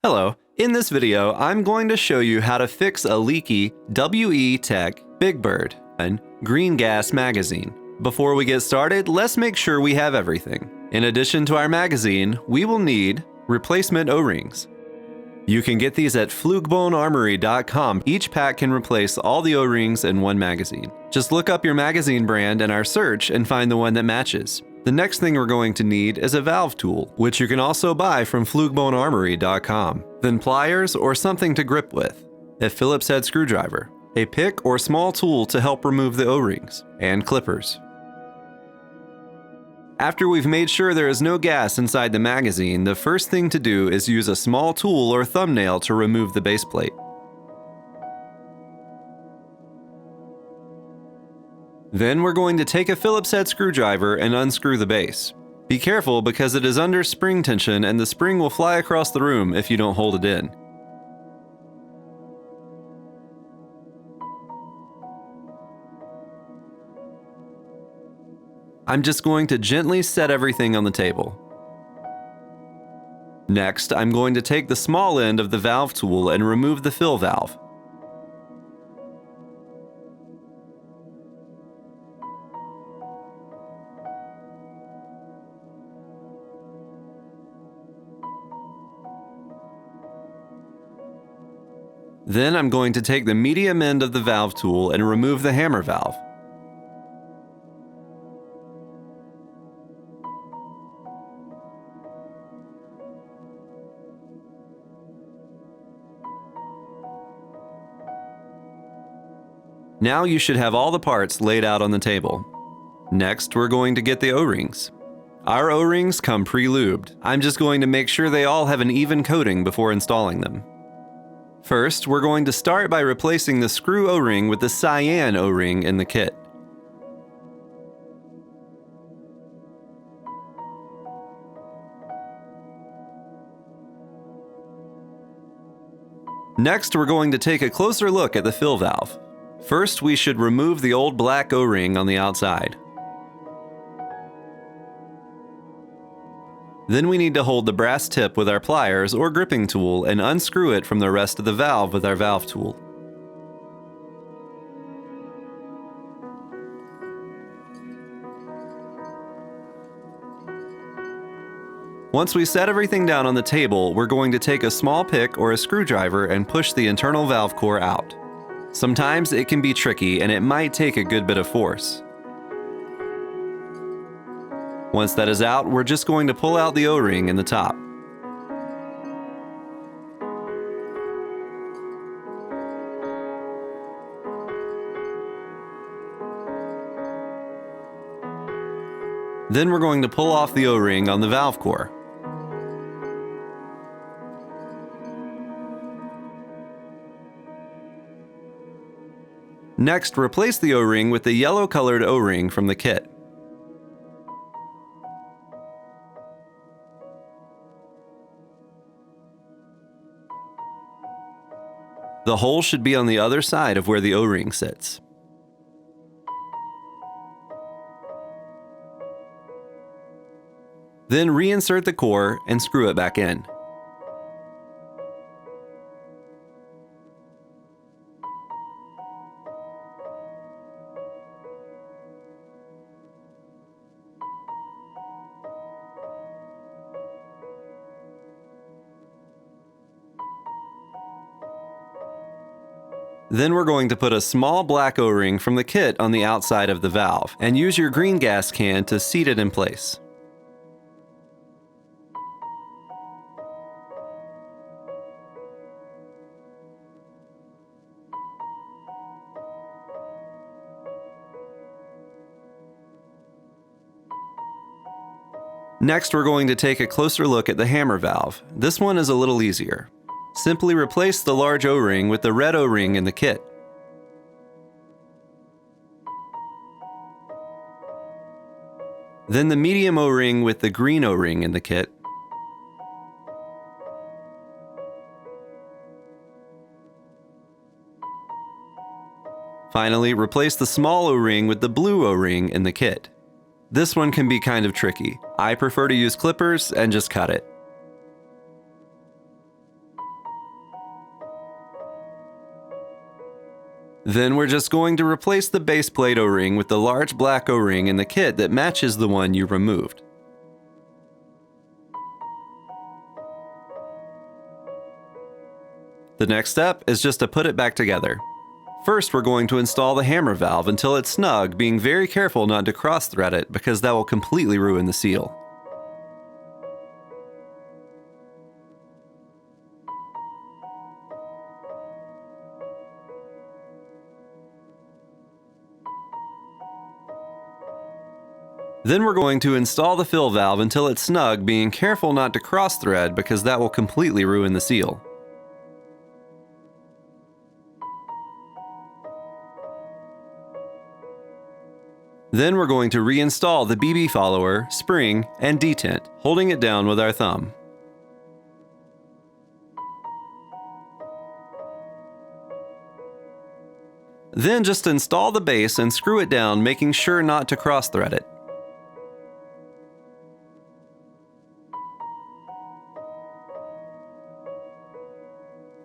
Hello, in this video I'm going to show you how to fix a leaky WE Tech Big Bird and green gas magazine. Before we get started, let's make sure we have everything. In addition to our magazine, we will need replacement O-rings. You can get these at flugebonearmory.com. Each pack can replace all the O-rings in one magazine. Just look up your magazine brand in our search and find the one that matches. The next thing we're going to need is a valve tool, which you can also buy from flugebonearmory.com. Then pliers or something to grip with, a Phillips head screwdriver, a pick or small tool to help remove the O-rings, and clippers. After we've made sure there is no gas inside the magazine, the first thing to do is use a small tool or thumbnail to remove the base plate. Then we're going to take a Phillips head screwdriver and unscrew the base. Be careful because it is under spring tension and the spring will fly across the room if you don't hold it in. I'm just going to gently set everything on the table. Next, I'm going to take the small end of the valve tool and remove the fill valve. Then I'm going to take the medium end of the valve tool and remove the hammer valve. Now you should have all the parts laid out on the table. Next, we're going to get the O-rings. Our O-rings come pre-lubed. I'm just going to make sure they all have an even coating before installing them. First, we're going to start by replacing the screw O-ring with the cyan O-ring in the kit. Next, we're going to take a closer look at the fill valve. First, we should remove the old black O-ring on the outside. Then we need to hold the brass tip with our pliers or gripping tool and unscrew it from the rest of the valve with our valve tool. Once we set everything down on the table, we're going to take a small pick or a screwdriver and push the internal valve core out. Sometimes it can be tricky and it might take a good bit of force. Once that is out, we're just going to pull out the O-ring in the top. Then we're going to pull off the O-ring on the valve core. Next, replace the O-ring with the yellow-colored O-ring from the kit. The hole should be on the other side of where the O-ring sits. Then reinsert the core and screw it back in. Then we're going to put a small black O-ring from the kit on the outside of the valve and use your green gas can to seat it in place. Next, we're going to take a closer look at the hammer valve. This one is a little easier. Simply replace the large O-ring with the red O-ring in the kit. Then the medium O-ring with the green O-ring in the kit. Finally, replace the small O-ring with the blue O-ring in the kit. This one can be kind of tricky. I prefer to use clippers and just cut it. Then we're just going to replace the base plate O-ring with the large black O-ring in the kit that matches the one you removed. The next step is just to put it back together. First, we're going to install the hammer valve until it's snug, being very careful not to cross-thread it because that will completely ruin the seal. Then we're going to install the fill valve until it's snug, being careful not to cross-thread because that will completely ruin the seal. Then we're going to reinstall the BB follower, spring, and detent, holding it down with our thumb. Then just install the base and screw it down, making sure not to cross-thread it.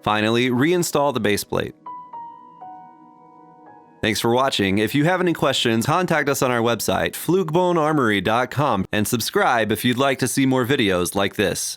Finally, reinstall the base plate. Thanks for watching. If you have any questions, contact us on our website, flukebonearmory.com, and subscribe if you'd like to see more videos like this.